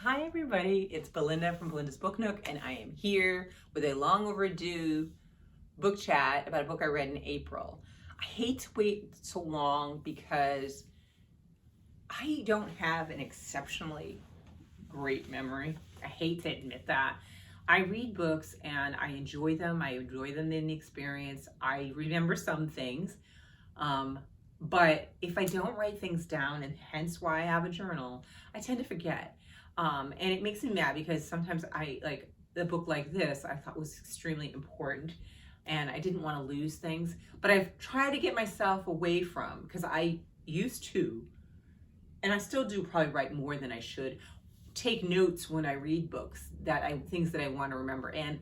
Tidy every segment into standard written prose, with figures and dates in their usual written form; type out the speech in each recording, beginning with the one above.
Hi everybody, it's Belinda from Belinda's Book Nook, and I am here with a long overdue book chat about a book I read in April. I hate to wait so long because I don't have an exceptionally great memory. I hate to admit that. I read books and I enjoy them. I enjoy them in the experience. I remember some things. But if I don't write things down, and hence why I have a journal, I tend to forget. And it makes me mad because sometimes I like a book like this, I thought was extremely important and I didn't want to lose things. But I've tried to get myself away from, because I used to, and I still do probably write more than I should, take notes when I read books things that I want to remember. And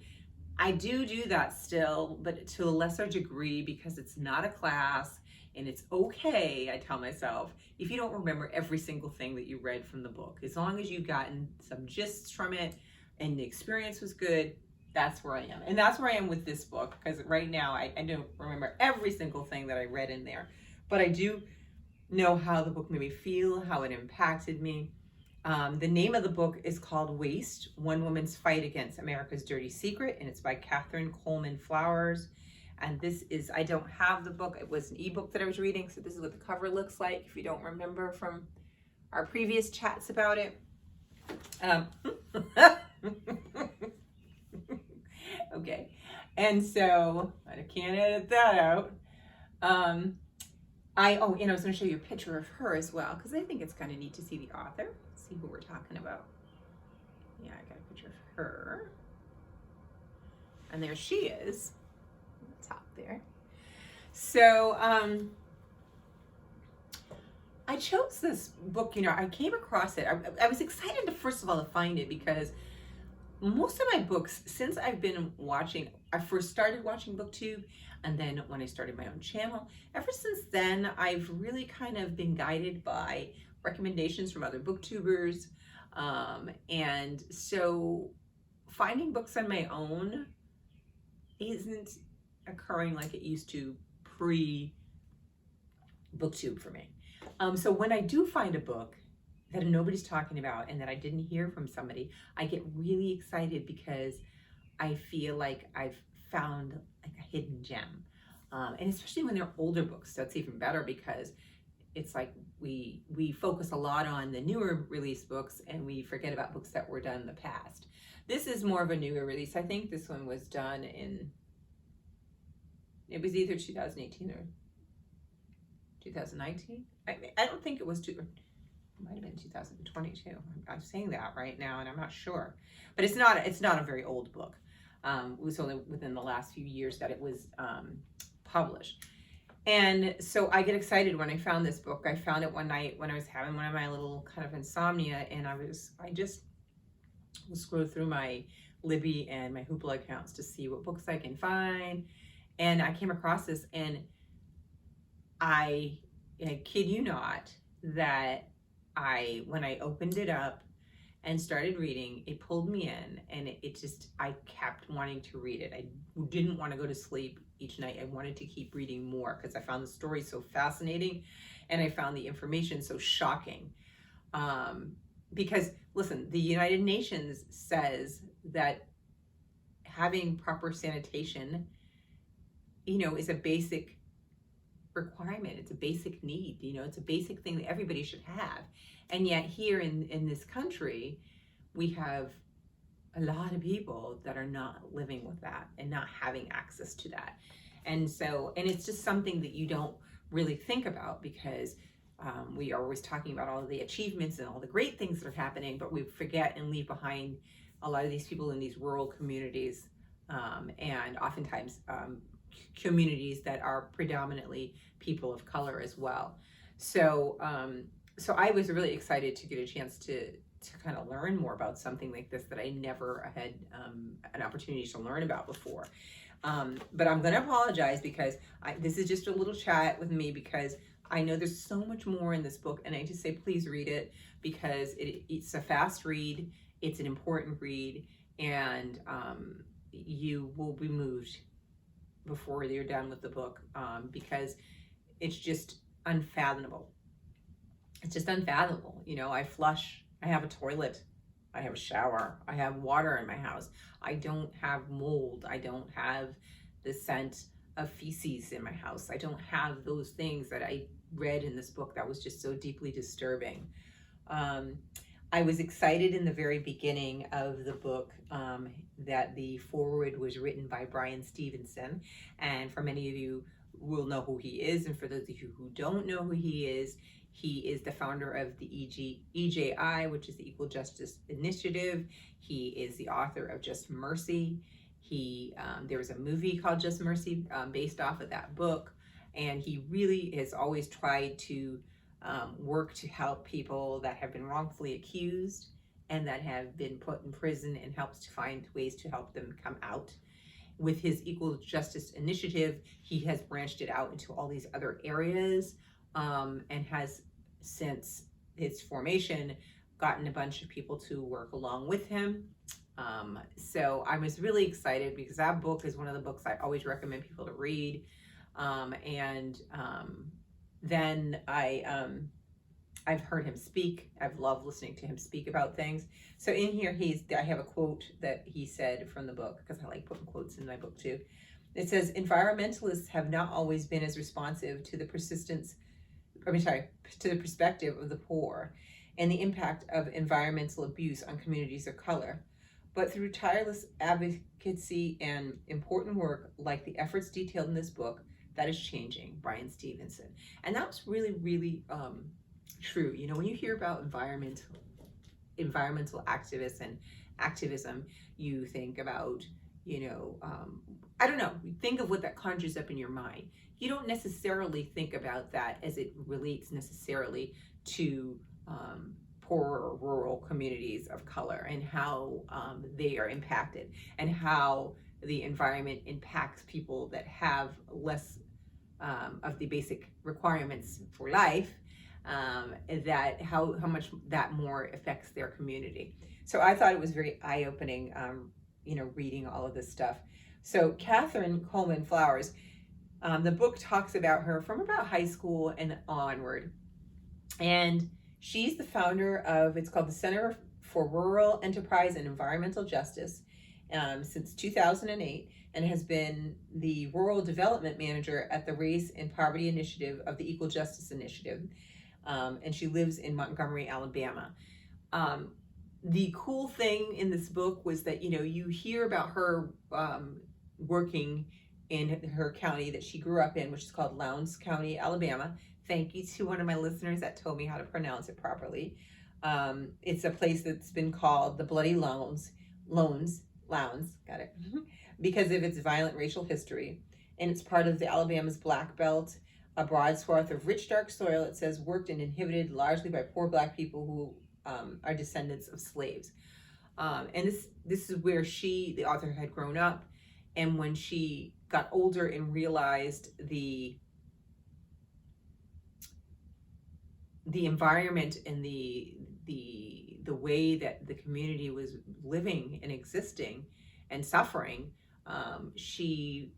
I do that still, but to a lesser degree because it's not a class and it's okay, I tell myself, if you don't remember every single thing that you read from the book. As long as you've gotten some gists from it and the experience was good, that's where I am. And that's where I am with this book, because right now I don't remember every single thing that I read in there, but I do know how the book made me feel, how it impacted me. The name of the book is called Waste, One Woman's Fight Against America's Dirty Secret, and it's by Coleman. And this is, I don't have the book, it was an ebook that I was reading, so this is what the cover looks like, if you don't remember from our previous chats about it. Okay, and so, I can't edit that out. I was going to show you a picture of her as well, because I think it's kind of neat to see the author, see who we're talking about. Yeah, I got a picture of her. And there she is, on the top there. So, I chose this book, I came across it. I was excited to, first of all, to find it, because most of my books, since I've been watching, I first started watching BookTube, and then when I started my own channel, ever since then, I've really kind of been guided by recommendations from other booktubers. And so finding books on my own isn't occurring like it used to pre-BookTube for me. So when I do find a book that nobody's talking about and that I didn't hear from somebody, I get really excited because I feel like I've found like a hidden gem. And especially when they're older books, that's even better, because it's like we focus a lot on the newer release books and we forget about books that were done in the past. This is more of a newer release. I think this one was done it was either 2018 or 2019. I don't think it was it might have been 2022. I'm saying that right now and I'm not sure, but it's not a very old book. It was only within the last few years that it was published. And so I get excited when I found this book. I found it one night when I was having one of my little kind of insomnia, and I just will scroll through my Libby and my Hoopla accounts to see what books I can find. And I came across this, and I kid you not, that when I opened it up and started reading, it pulled me in, and I kept wanting to read it. I didn't want to go to sleep each night. I wanted to keep reading more because I found the story so fascinating and I found the information so shocking. Because listen, the United Nations says that having proper sanitation, is a basic requirement. It's a basic need. It's a basic thing that everybody should have. And yet here in this country, we have a lot of people that are not living with that and not having access to that. And it's just something that you don't really think about, because we are always talking about all of the achievements and all the great things that are happening, but we forget and leave behind a lot of these people in these rural communities, and oftentimes communities that are predominantly people of color as well. So I was really excited to get a chance to kind of learn more about something like this that I never had an opportunity to learn about before. But I'm going to apologize because this is just a little chat with me, because I know there's so much more in this book, and I just say please read it, because it's a fast read, it's an important read, and you will be moved before you're done with the book, because it's just unfathomable. It's just unfathomable. I have a toilet I have a shower. I have water in my house. I don't have mold. I don't have the scent of feces in my house. I don't have those things that I read in this book that was just so deeply disturbing. I was excited in the very beginning of the book that the foreword was written by Bryan Stevenson. And for many of you will know who he is. And for those of you who don't know who he is the founder of the EJI, which is the Equal Justice Initiative. He is the author of Just Mercy. There was a movie called Just Mercy based off of that book. And he really has always tried to work to help people that have been wrongfully accused and that have been put in prison, and helps to find ways to help them come out. With his Equal Justice Initiative, he has branched it out into all these other areas, and has, since its formation, gotten a bunch of people to work along with him. So I was really excited because that book is one of the books I always recommend people to read. Then I've heard him speak. I've loved listening to him speak about things. So in here, I have a quote that he said from the book, because I like putting quotes in my book too. It says, environmentalists have not always been as responsive to the perspective of the poor and the impact of environmental abuse on communities of color. But through tireless advocacy and important work like the efforts detailed in this book, that is changing. Bryan Stevenson. And that was really, really true. You know, when you hear about environmental activists and activism, you think about, I don't know, think of what that conjures up in your mind. You don't necessarily think about that as it relates necessarily to poorer rural communities of color, and how they are impacted, and how the environment impacts people that have less of the basic requirements for life, that how much that more affects their community. So I thought it was very eye-opening, reading all of this stuff. So Catherine Coleman Flowers, the book talks about her from about high school and onward. And she's the founder of, it's called the Center for Rural Enterprise and Environmental Justice since 2008, and has been the Rural Development Manager at the Race and Poverty Initiative of the Equal Justice Initiative. And she lives in Montgomery, Alabama. The cool thing in this book was that, you hear about her working in her county that she grew up in, which is called Lowndes County, Alabama. Thank you to one of my listeners that told me how to pronounce it properly. It's a place that's been called the Bloody Lowndes, got it, because of its violent racial history. And it's part of the Alabama's Black Belt, a broad swath of rich, dark soil, it says, worked and inhabited largely by poor Black people who are descendants of slaves. And this is where the author, had grown up. And when she got older and realized the environment and the way that the community was living and existing and suffering, she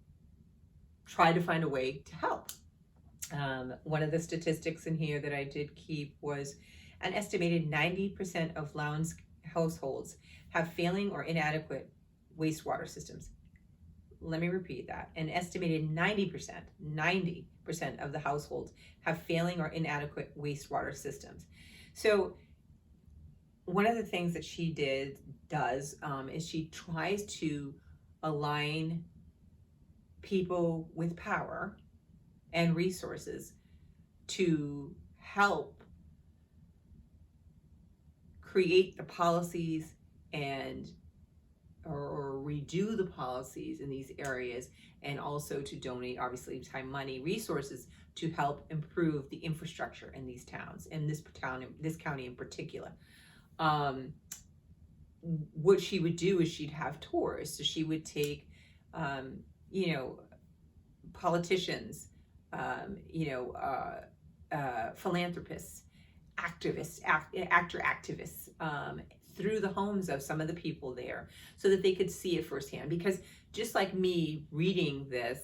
tried to find a way to help. One of the statistics in here that I did keep was an estimated 90% of Lowndes households have failing or inadequate wastewater systems. Let me repeat that. An estimated 90% of the households have failing or inadequate wastewater systems. So one of the things that she does is she tries to align people with power and resources to help create the policies or redo the policies in these areas, and also to donate, obviously, time, money, resources to help improve the infrastructure in these towns, in this county in particular. What she would do is she'd have tours. So she would take, politicians, philanthropists, activists, through the homes of some of the people there, so that they could see it firsthand. Because just like me reading this,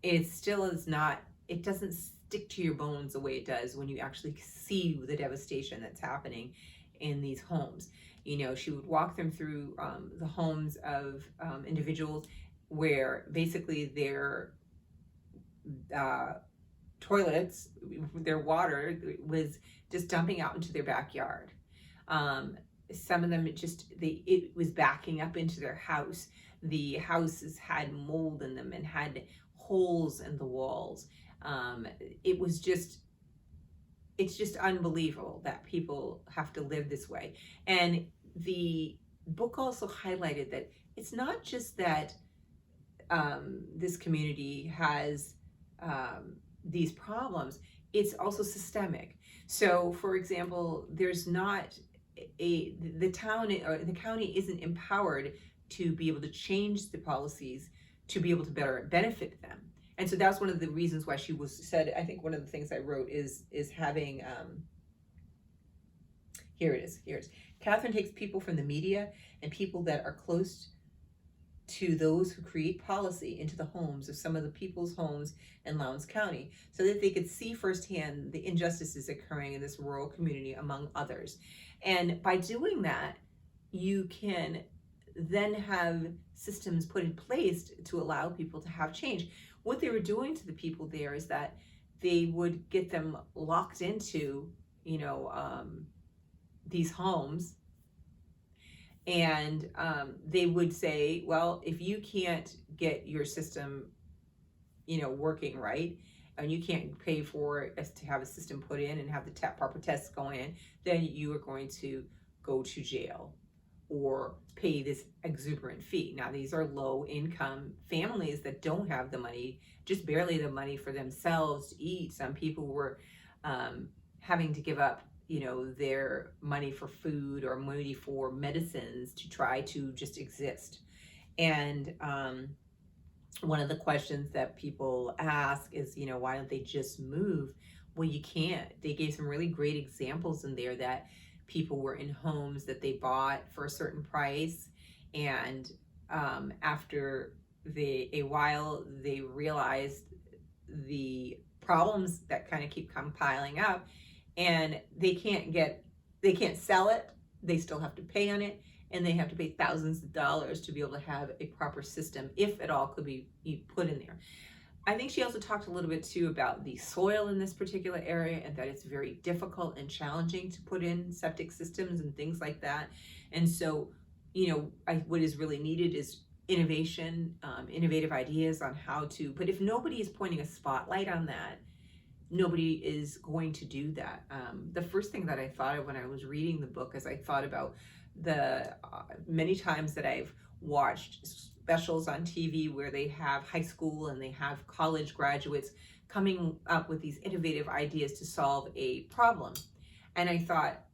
it doesn't stick to your bones the way it does when you actually see the devastation that's happening in these homes. She would walk them through the homes of individuals where basically their toilets, their water was just dumping out into their backyard. Some of them it was backing up into their house. The houses had mold in them and had holes in the walls. It's just unbelievable that people have to live this way. And the book also highlighted that it's not just that this community has these problems, it's also systemic. So, for example, there's not the county isn't empowered to be able to change the policies to be able to better benefit them. And so that's one of the reasons why she said, I think one of the things I wrote is having, here it is. Catherine takes people from the media and people that are close to those who create policy into the homes of some of the people's homes in Lowndes County so that they could see firsthand the injustices occurring in this rural community, among others. And by doing that, you can then have systems put in place to allow people to have change. What they were doing to the people there is that they would get them locked into, these homes, and they would say, well, if you can't get your system, working right, and you can't pay for us to have a system put in and have the proper tests go in, then you are going to go to jail or pay this exuberant fee. Now, these are low income families that don't have the money, just barely the money for themselves to eat. Some people were having to give up, their money for food or money for medicines to try to just exist. And one of the questions that people ask is, why don't they just move? Well, you can't. They gave some really great examples in there that people were in homes that they bought for a certain price, and after a while they realized the problems that kind of keep piling up, and they can't sell it. They still have to pay on it, and they have to pay thousands of dollars to be able to have a proper system, if at all, could be put in there. I think she also talked a little bit too about the soil in this particular area, and that it's very difficult and challenging to put in septic systems and things like that. And so, what is really needed is innovation, innovative ideas on how to, but if nobody is pointing a spotlight on that, nobody is going to do that. The first thing that I thought of when I was reading the book is I thought about the many times that I've watched specials on TV where they have high school and they have college graduates coming up with these innovative ideas to solve a problem. And I thought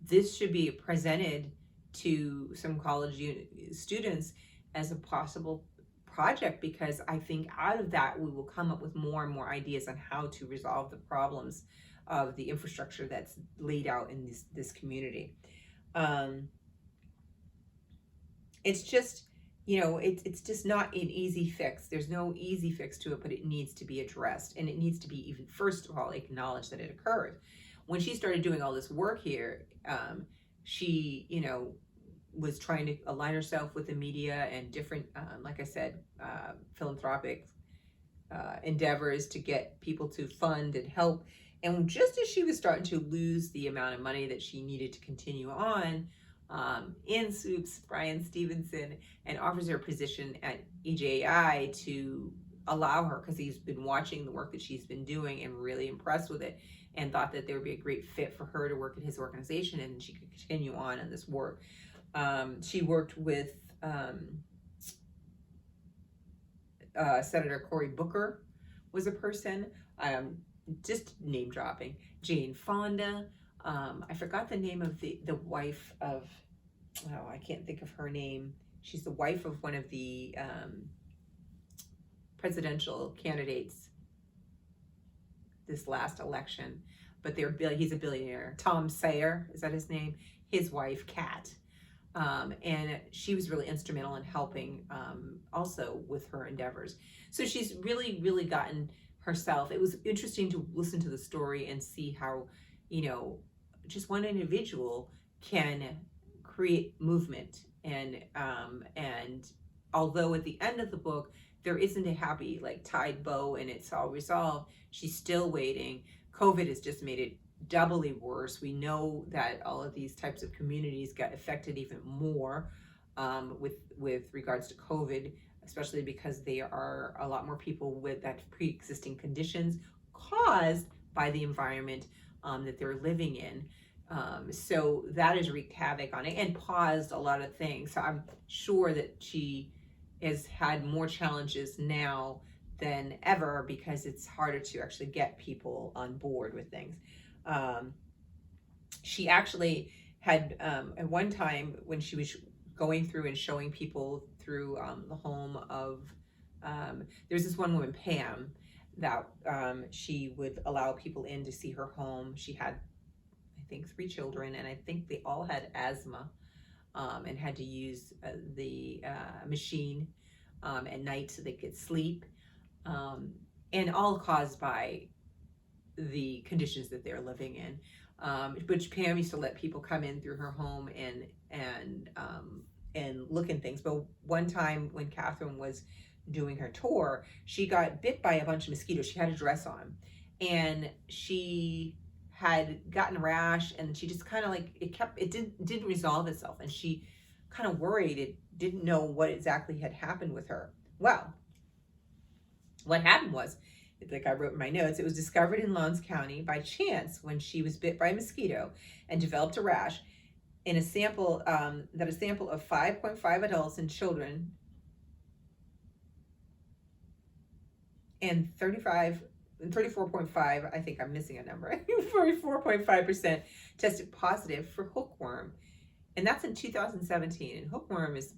this should be presented to some college students as a possible project, because I think out of that we will come up with more and more ideas on how to resolve the problems of the infrastructure that's laid out in this community. It's just, it's just not an easy fix. There's no easy fix to it, but it needs to be addressed, and it needs to be, even first of all, acknowledged that it occurred. When she started doing all this work here, she, was trying to align herself with the media and different, like I said, philanthropic endeavors to get people to fund and help. And just as she was starting to lose the amount of money that she needed to continue on, in swoops Bryan Stevenson and offers her a position at EJI to allow her, because he's been watching the work that she's been doing and really impressed with it, and thought that there would be a great fit for her to work in his organization and she could continue on in this work. She worked with Senator Cory Booker was a person, just name dropping, Jane Fonda. I forgot the name of the wife of, I can't think of her name. She's the wife of one of the presidential candidates this last election, but he's a billionaire. Tom Sayer, is that his name? His wife, Kat. And she was really instrumental in helping also with her endeavors. So she's really, really gotten herself. It was interesting to listen to the story and see how, just one individual can create movement. And although at the end of the book there isn't a happy like tied bow and it's all resolved, she's still waiting. COVID has just made it doubly worse. We know that all of these types of communities got affected even more, with regards to COVID, especially because there are a lot more people with that pre-existing conditions caused by the environment that they're living in. So that has wreaked havoc on it and paused a lot of things. So I'm sure that she has had more challenges now than ever because it's harder to actually get people on board with things. She actually had, at one time when she was going through and showing people through the home of, there's this one woman, Pam, that she would allow people in to see her home. She had, I think, 3 children, and I think they all had asthma, and had to use the machine at night so they could sleep, and all caused by the conditions that they're living in. Which Pam used to let people come in through her home and look in things. But one time when Catherine was doing her tour, she got bit by a bunch of mosquitoes. She had a dress on, and she had gotten a rash, and she just kind of like it didn't resolve itself, and she kind of worried. It didn't know what exactly had happened with her. Well, what happened was, like I wrote in my notes, it was discovered in Lawrence County by chance when she was bit by a mosquito and developed a rash. In a sample of 5.5 adults and children and 34.5, I think I'm missing a number, 44.5% tested positive for hookworm. And that's in 2017. And hookworm has,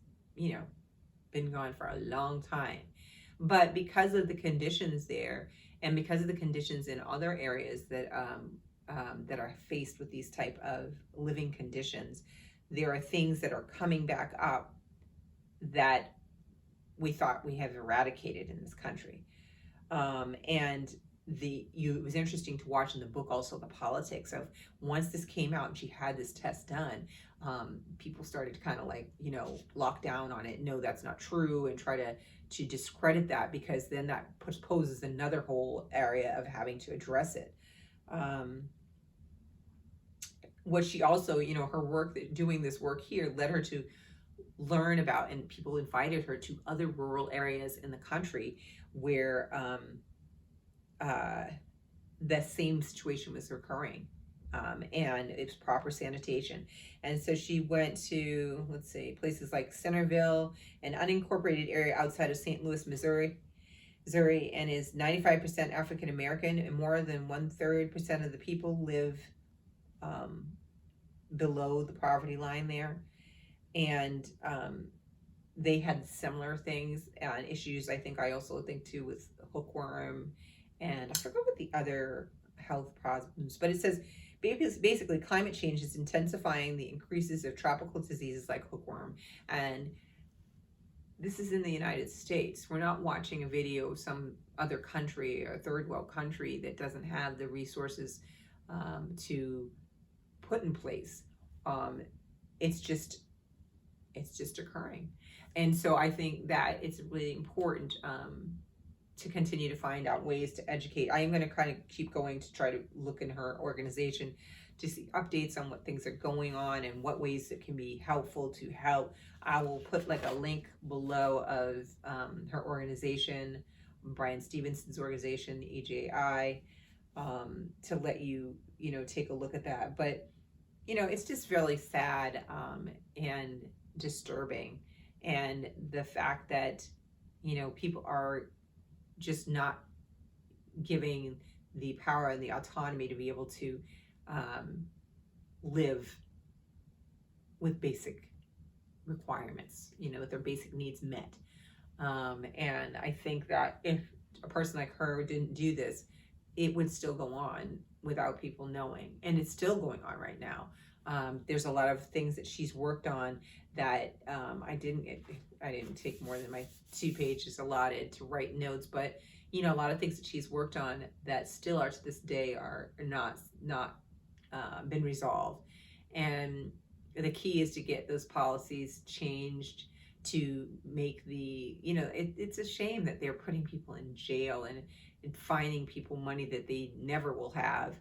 been gone for a long time. But because of the conditions there, and because of the conditions in other areas that are faced with these type of living conditions, there are things that are coming back up that we thought we have eradicated in this country. And it was interesting to watch in the book also the politics of, once this came out and she had this test done, people started to kind of like, lock down on it. No, that's not true, and try to discredit that, because then that poses another whole area of having to address it. What she also, her work, doing this work here, led her to learn about, and people invited her to other rural areas in the country where the same situation was occurring, and it's proper sanitation. And so she went to, places like Centerville, an unincorporated area outside of St. Louis, Missouri, and is 95% African American, and more than 1/3% of the people live below the poverty line there. And they had similar things and issues. I also think too with hookworm, and I forgot what the other health problems, but it says basically climate change is intensifying the increases of tropical diseases like hookworm. And this is in the United States. We're not watching a video of some other country or third world country that doesn't have the resources to put in place. It's just occurring. And so I think that it's really important to continue to find out ways to educate. I am going to kind of keep going to try to look in her organization to see updates on what things are going on and what ways it can be helpful to help. I will put like a link below of her organization, Bryan Stevenson's organization, the EJI, to let you, take a look at that. But, it's just really sad and disturbing. And the fact that, people are just not giving the power and the autonomy to be able to live with basic requirements, with their basic needs met. And I think that if a person like her didn't do this, it would still go on without people knowing. And it's still going on right now. There's a lot of things that she's worked on that I didn't take more than my 2 pages allotted to write notes, but a lot of things that she's worked on that still are to this day are not been resolved. And the key is to get those policies changed to make the, it's a shame that they're putting people in jail and fining people money that they never will have,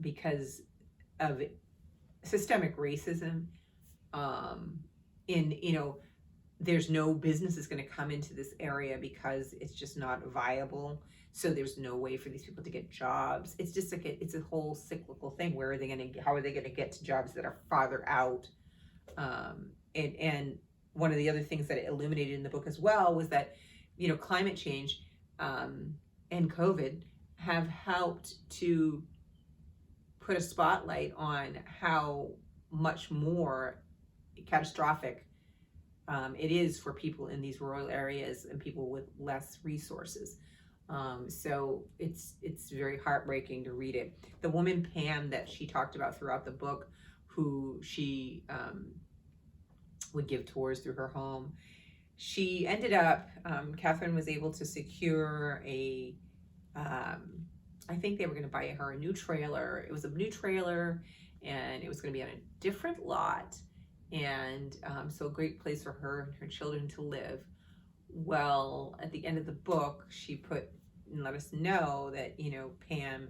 because of systemic racism. In there's no business is going to come into this area because it's just not viable. So there's no way for these people to get jobs. It's just like it's a whole cyclical thing. How are they going to get to jobs that are farther out? And one of the other things that it illuminated in the book as well was that, climate change and COVID have helped to put a spotlight on how much more catastrophic it is for people in these rural areas and people with less resources. So it's very heartbreaking to read it. The woman Pam that she talked about throughout the book, who she would give tours through her home, she ended up, Catherine was able to secure I think they were going to buy her a new trailer. It was a new trailer and it was going to be on a different lot. And so a great place for her and her children to live. Well, at the end of the book, she let us know that, Pam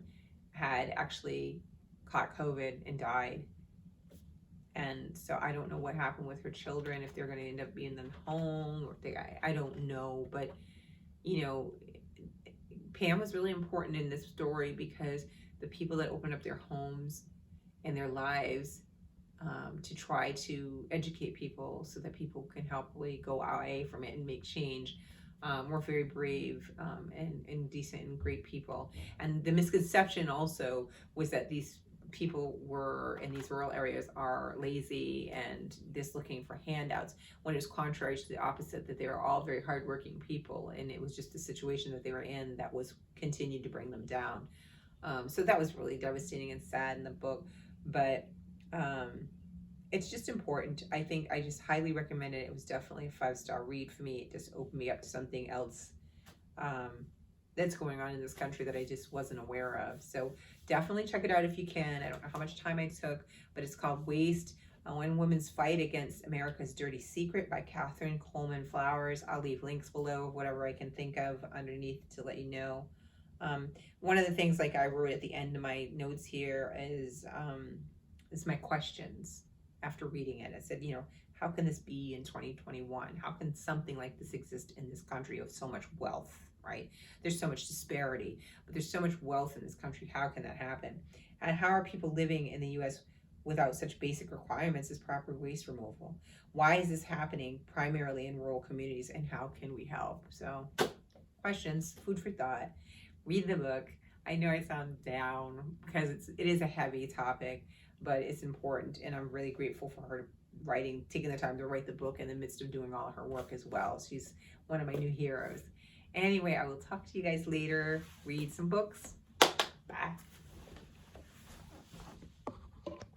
had actually caught COVID and died. And so I don't know what happened with her children, if they're going to end up being in home, or if I don't know. But, Pam was really important in this story because the people that opened up their homes and their lives to try to educate people so that people can helpfully go away from it and make change, were very brave and decent and great people. And the misconception also was that these people were in these rural areas are lazy and just looking for handouts, when it was contrary to the opposite, that they were all very hardworking people, and it was just the situation that they were in that was continued to bring them down. So that was really devastating and sad in the book, but it's just important. I think I just highly recommend it. It was definitely a 5-star read for me. It just opened me up to something else that's going on in this country that I just wasn't aware of. So definitely check it out if you can. I don't know how much time I took, but it's called Waste, One Woman's Fight Against America's Dirty Secret by Catherine Coleman Flowers. I'll leave links below, whatever I can think of underneath to let you know. One of the things, like I wrote at the end of my notes here, is my questions after reading it. I said, how can this be in 2021? How can something like this exist in this country of so much wealth, right? There's so much disparity, but there's so much wealth in this country. How can that happen? And how are people living in the U.S. without such basic requirements as proper waste removal? Why is this happening primarily in rural communities, and how can we help? So, questions, food for thought. Read the book. I know I sound down because it is a heavy topic, but it's important, and I'm really grateful for her taking the time to write the book in the midst of doing all of her work as well. She's one of my new heroes. Anyway, I will talk to you guys later. Read some books. Bye.